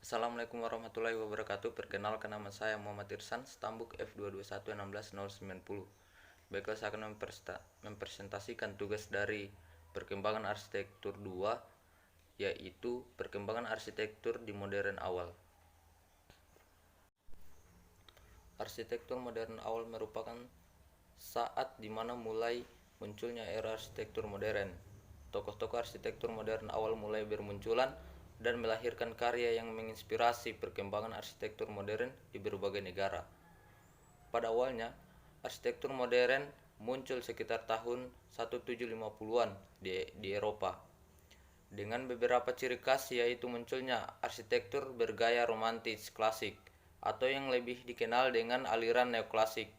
Assalamualaikum warahmatullahi wabarakatuh. Perkenalkan, nama saya Muhammad Irsan, Stambuk F221161090. Baiklah, saya akan mempresentasikan tugas dari perkembangan arsitektur 2, yaitu perkembangan arsitektur di modern awal. Arsitektur modern awal merupakan saat di mana mulai munculnya era arsitektur modern. Tokoh-tokoh arsitektur modern awal mulai bermunculan dan melahirkan karya yang menginspirasi perkembangan arsitektur modern di berbagai negara. Pada awalnya, arsitektur modern muncul sekitar tahun 1750-an di Eropa, dengan beberapa ciri khas, yaitu munculnya arsitektur bergaya romantis klasik atau yang lebih dikenal dengan aliran neoklasik,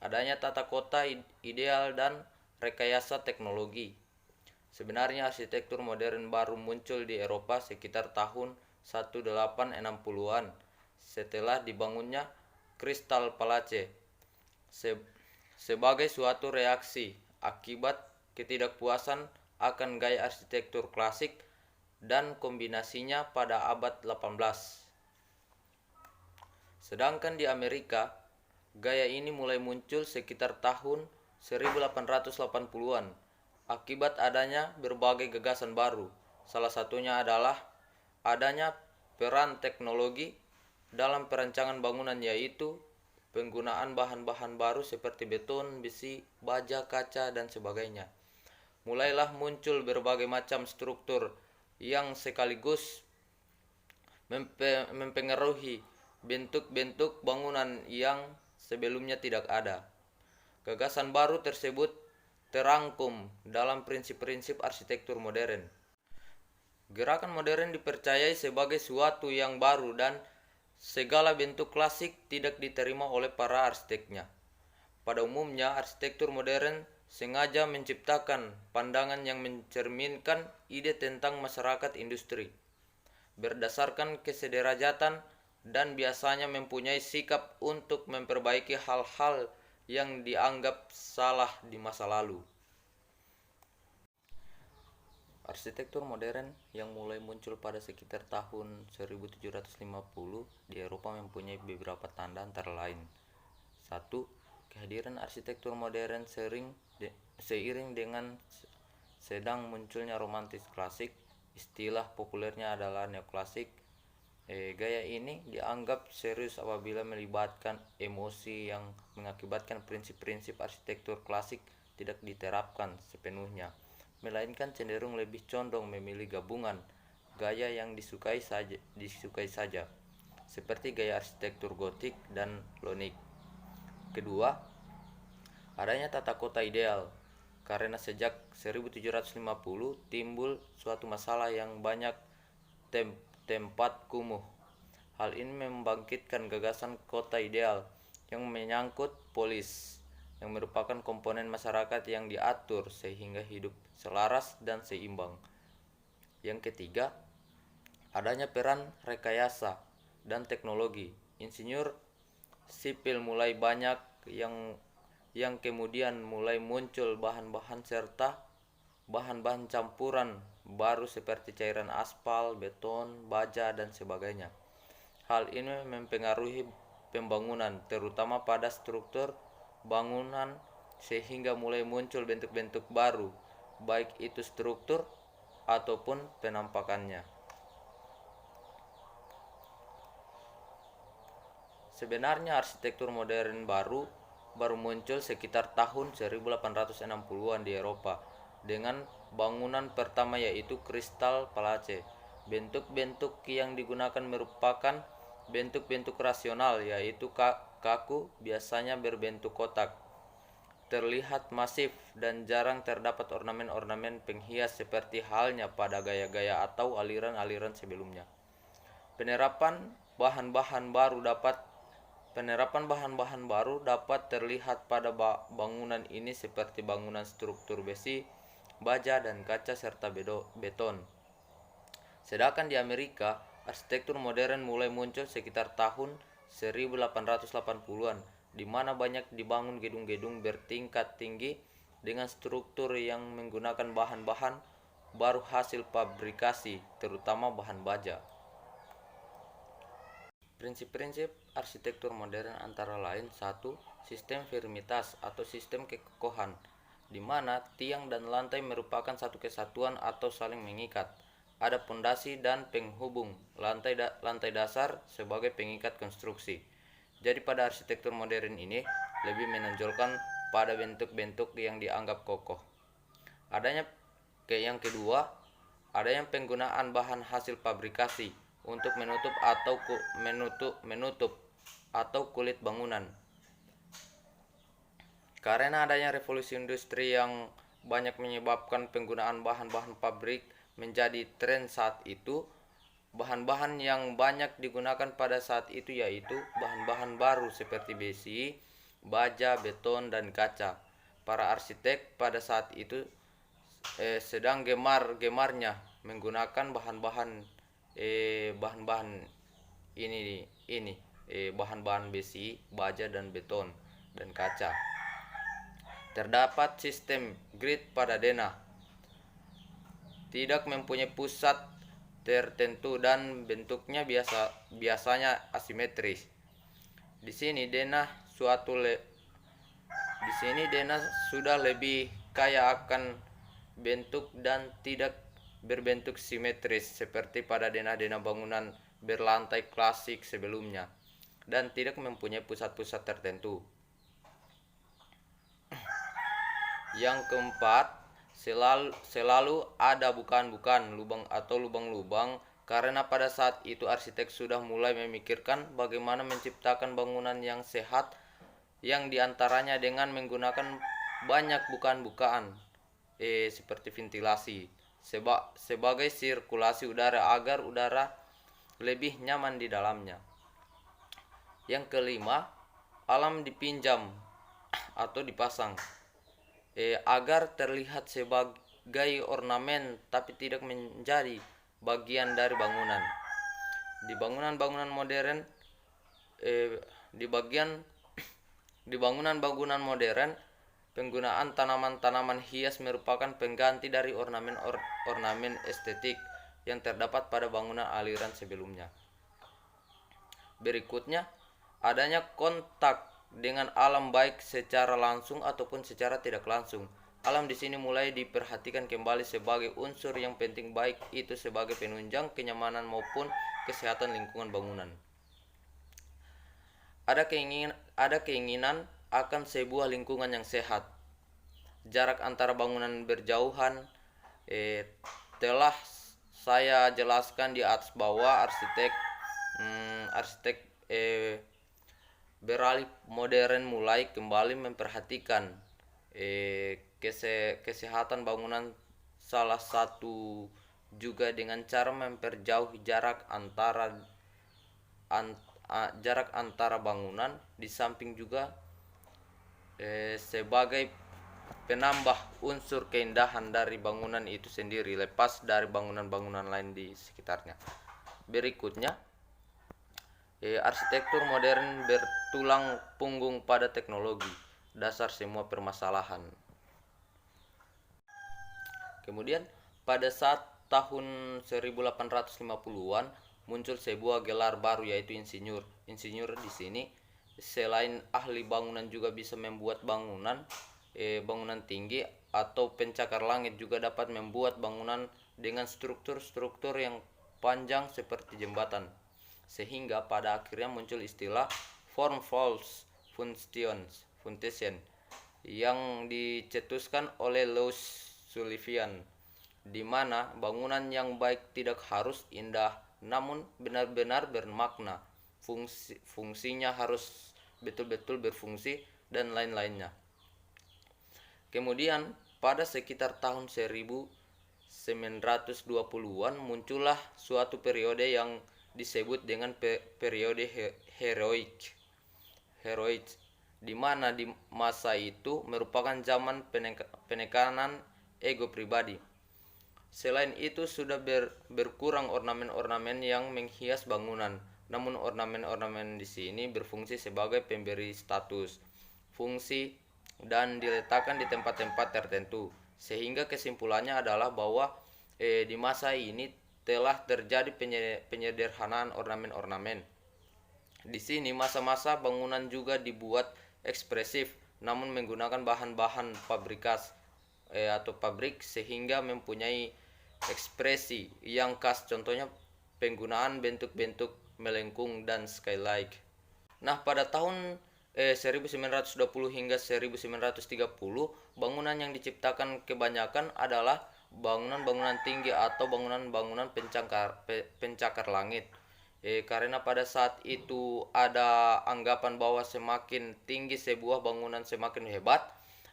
adanya tata kota ideal dan rekayasa teknologi. Sebenarnya arsitektur modern baru muncul di Eropa sekitar tahun 1860-an setelah dibangunnya Crystal Palace sebagai suatu reaksi akibat ketidakpuasan akan gaya arsitektur klasik dan kombinasinya pada abad 18. Sedangkan di Amerika, gaya ini mulai muncul sekitar tahun 1880-an akibat adanya berbagai gagasan baru. Salah satunya adalah adanya peran teknologi dalam perancangan bangunan, yaitu penggunaan bahan-bahan baru seperti beton, besi, baja, kaca, dan sebagainya. Mulailah muncul berbagai macam struktur yang sekaligus mempengaruhi bentuk-bentuk bangunan yang sebelumnya tidak ada. Gagasan baru tersebut terangkum dalam prinsip-prinsip arsitektur modern. Gerakan modern dipercayai sebagai suatu yang baru dan segala bentuk klasik tidak diterima oleh para arsiteknya. Pada umumnya, arsitektur modern sengaja menciptakan pandangan yang mencerminkan ide tentang masyarakat industri, berdasarkan kesederajatan, dan biasanya mempunyai sikap untuk memperbaiki hal-hal yang dianggap salah di masa lalu. Arsitektur modern yang mulai muncul pada sekitar tahun 1750 di Eropa mempunyai beberapa tanda, antara lain: 1. Kehadiran arsitektur modern seiring dengan sedang munculnya romantis klasik. Istilah populernya adalah neoklasik. Gaya ini dianggap serius apabila melibatkan emosi yang mengakibatkan prinsip-prinsip arsitektur klasik tidak diterapkan sepenuhnya, melainkan cenderung lebih condong memilih gabungan gaya yang disukai saja, seperti gaya arsitektur gotik dan lonik. Kedua, adanya tata kota ideal, karena sejak 1750 timbul suatu masalah yang banyak tempat kumuh. Hal ini membangkitkan gagasan kota ideal yang menyangkut polis, yang merupakan komponen masyarakat yang diatur sehingga hidup selaras dan seimbang. Yang ketiga, adanya peran rekayasa dan teknologi. Insinyur sipil mulai banyak yang kemudian mulai muncul bahan-bahan serta bahan-bahan campuran baru seperti cairan aspal, beton, baja, dan sebagainya. Hal ini mempengaruhi pembangunan, terutama pada struktur bangunan, sehingga mulai muncul bentuk-bentuk baru, baik itu struktur ataupun penampakannya. Sebenarnya arsitektur modern baru muncul sekitar tahun 1860-an di Eropa dengan bangunan pertama, yaitu Crystal Palace. Bentuk-bentuk yang digunakan merupakan bentuk-bentuk rasional, yaitu kaku, biasanya berbentuk kotak, terlihat masif, dan jarang terdapat ornamen-ornamen penghias seperti halnya pada gaya-gaya atau aliran-aliran sebelumnya. Penerapan bahan-bahan baru dapat terlihat pada bangunan ini seperti bangunan struktur besi, baja, dan kaca, serta beton. Sedangkan di Amerika, arsitektur modern mulai muncul sekitar tahun 1880-an, di mana banyak dibangun gedung-gedung bertingkat tinggi dengan struktur yang menggunakan bahan-bahan baru hasil fabrikasi, terutama bahan baja. Prinsip-prinsip arsitektur modern antara lain: satu, sistem firmitas atau sistem kekokohan, di mana tiang dan lantai merupakan satu kesatuan atau saling mengikat. Ada pondasi dan penghubung, lantai dasar sebagai pengikat konstruksi. Jadi pada arsitektur modern ini lebih menonjolkan pada bentuk-bentuk yang dianggap kokoh. Adanya yang kedua, adanya penggunaan bahan hasil fabrikasi untuk menutup atau kulit bangunan. Karena adanya revolusi industri yang banyak menyebabkan penggunaan bahan-bahan pabrik menjadi tren saat itu, bahan-bahan yang banyak digunakan pada saat itu yaitu bahan-bahan baru seperti besi, baja, beton, dan kaca. Para arsitek pada saat itu sedang gemar-gemarnya menggunakan bahan-bahan bahan-bahan besi, baja, dan beton dan kaca. Terdapat sistem grid pada denah, tidak mempunyai pusat tertentu dan bentuknya biasanya asimetris. Di sini denah sudah lebih kaya akan bentuk dan tidak berbentuk simetris seperti pada denah-denah bangunan berlantai klasik sebelumnya, dan tidak mempunyai pusat-pusat tertentu. Yang keempat, selalu ada bukan lubang-lubang, karena pada saat itu arsitek sudah mulai memikirkan bagaimana menciptakan bangunan yang sehat, yang diantaranya dengan menggunakan banyak bukaan seperti ventilasi sebagai sirkulasi udara agar udara lebih nyaman di dalamnya. Yang kelima, alam dipinjam atau dipasang agar terlihat sebagai ornamen tapi tidak menjadi bagian dari bangunan. Di bangunan-bangunan modern penggunaan tanaman-tanaman hias merupakan pengganti dari ornamen estetik yang terdapat pada bangunan aliran sebelumnya. Berikutnya, adanya kontak dengan alam baik secara langsung ataupun secara tidak langsung. Alam di sini mulai diperhatikan kembali sebagai unsur yang penting, baik itu sebagai penunjang kenyamanan maupun kesehatan lingkungan bangunan. Ada keinginan akan sebuah lingkungan yang sehat. Jarak antara bangunan berjauhan telah saya jelaskan di atas bahwa arsitek beralih modern mulai kembali memperhatikan kesehatan bangunan, salah satu juga dengan cara memperjauh jarak antara bangunan, di samping juga sebagai penambah unsur keindahan dari bangunan itu sendiri lepas dari bangunan-bangunan lain di sekitarnya. Berikutnya, arsitektur modern bertulang punggung pada teknologi, dasar semua permasalahan. Kemudian pada saat tahun 1850-an muncul sebuah gelar baru yaitu insinyur. Insinyur di sini selain ahli bangunan juga bisa membuat bangunan tinggi atau pencakar langit, juga dapat membuat bangunan dengan struktur-struktur yang panjang seperti jembatan. Sehingga pada akhirnya muncul istilah form follows function yang dicetuskan oleh Louis Sullivan, di mana bangunan yang baik tidak harus indah namun benar-benar bermakna, fungsinya harus betul-betul berfungsi, dan lain-lainnya. Kemudian pada sekitar tahun 1920-an muncullah suatu periode yang disebut dengan periode heroik, di mana di masa itu merupakan zaman penekanan ego pribadi. Selain itu sudah berkurang ornamen-ornamen yang menghias bangunan, namun ornamen-ornamen di sini berfungsi sebagai pemberi status, fungsi, dan diletakkan di tempat-tempat tertentu. Sehingga kesimpulannya adalah bahwa di masa ini telah terjadi penyederhanaan ornamen-ornamen. Di sini masa-masa bangunan juga dibuat ekspresif namun menggunakan bahan-bahan atau pabrik sehingga mempunyai ekspresi yang khas, contohnya penggunaan bentuk-bentuk melengkung dan skylight. Nah, pada tahun 1920 hingga 1930, bangunan yang diciptakan kebanyakan adalah bangunan-bangunan tinggi atau bangunan-bangunan pencakar langit. Karena pada saat itu ada anggapan bahwa semakin tinggi sebuah bangunan semakin hebat.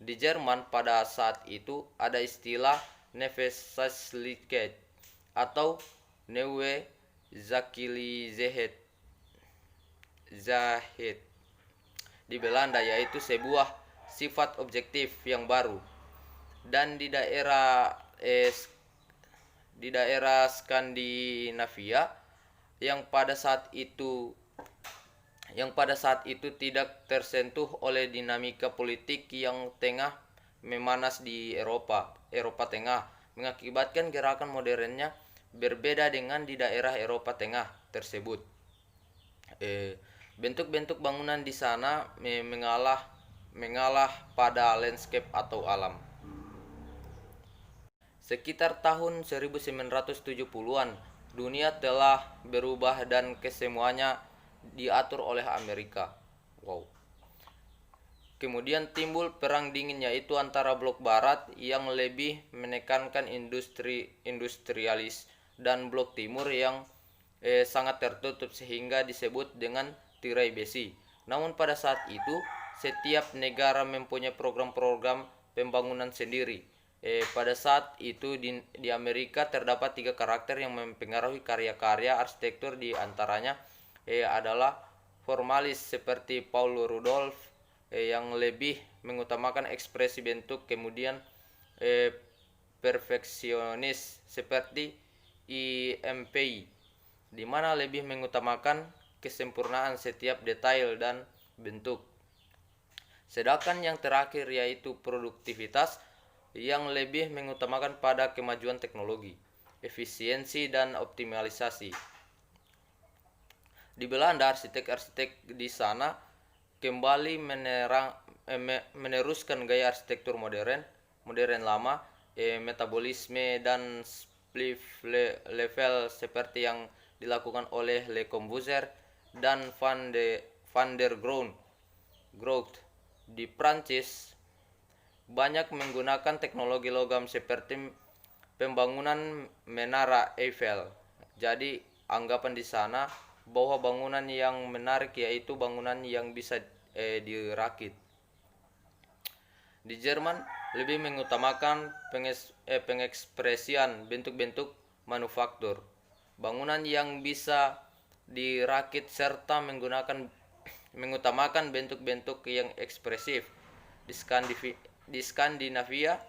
Di Jerman pada saat itu ada istilah Neue atau Neue Zakilizehet di Belanda, yaitu sebuah sifat objektif yang baru. Dan di daerah Skandinavia yang pada saat itu tidak tersentuh oleh dinamika politik yang tengah memanas di Eropa Tengah, mengakibatkan gerakan modernnya berbeda dengan di daerah Eropa Tengah tersebut. Bentuk-bentuk bangunan di sana mengalah pada landscape atau alam. Sekitar tahun 1970-an, dunia telah berubah dan kesemuanya diatur oleh Amerika. Kemudian timbul perang dingin, yaitu antara blok barat yang lebih menekankan industrialis dan blok timur yang sangat tertutup sehingga disebut dengan tirai besi. Namun pada saat itu setiap negara mempunyai program-program pembangunan sendiri. Pada saat itu di Amerika terdapat 3 karakter yang mempengaruhi karya-karya arsitektur, di antaranya adalah formalis seperti Paul Rudolph yang lebih mengutamakan ekspresi bentuk, kemudian perfeksionis seperti IMPI di mana lebih mengutamakan kesempurnaan setiap detail dan bentuk. Sedangkan yang terakhir yaitu produktivitas yang lebih mengutamakan pada kemajuan teknologi, efisiensi dan optimalisasi. Di Belanda, arsitek-arsitek di sana kembali meneruskan gaya arsitektur modern lama, metabolisme dan split level seperti yang dilakukan oleh Le Corbusier dan Van der Groot. Di Prancis banyak menggunakan teknologi logam seperti pembangunan Menara Eiffel. Jadi anggapan di sana bahwa bangunan yang menarik yaitu bangunan yang bisa dirakit. Di Jerman lebih mengutamakan pengekspresian bentuk-bentuk manufaktur, bangunan yang bisa dirakit serta mengutamakan bentuk-bentuk yang ekspresif. Di Skandinavia,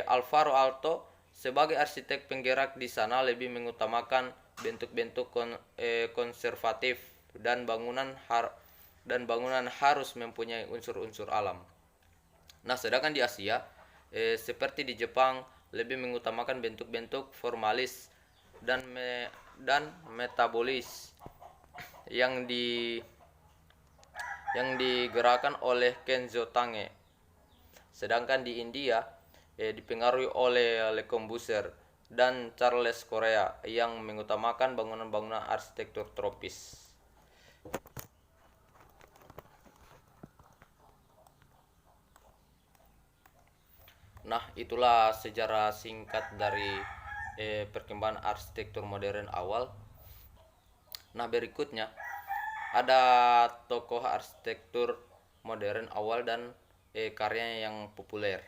Alvaro Aalto sebagai arsitek penggerak di sana lebih mengutamakan bentuk-bentuk konservatif dan bangunan harus mempunyai unsur-unsur alam. Nah, sedangkan di Asia seperti di Jepang lebih mengutamakan bentuk-bentuk formalis dan metabolis yang digerakkan oleh Kenzo Tange. Sedangkan di India dipengaruhi oleh Le Corbusier dan Charles Correa yang mengutamakan bangunan-bangunan arsitektur tropis. Nah, itulah sejarah singkat dari perkembangan arsitektur modern awal. Nah, berikutnya ada tokoh arsitektur modern awal dan karyanya yang populer.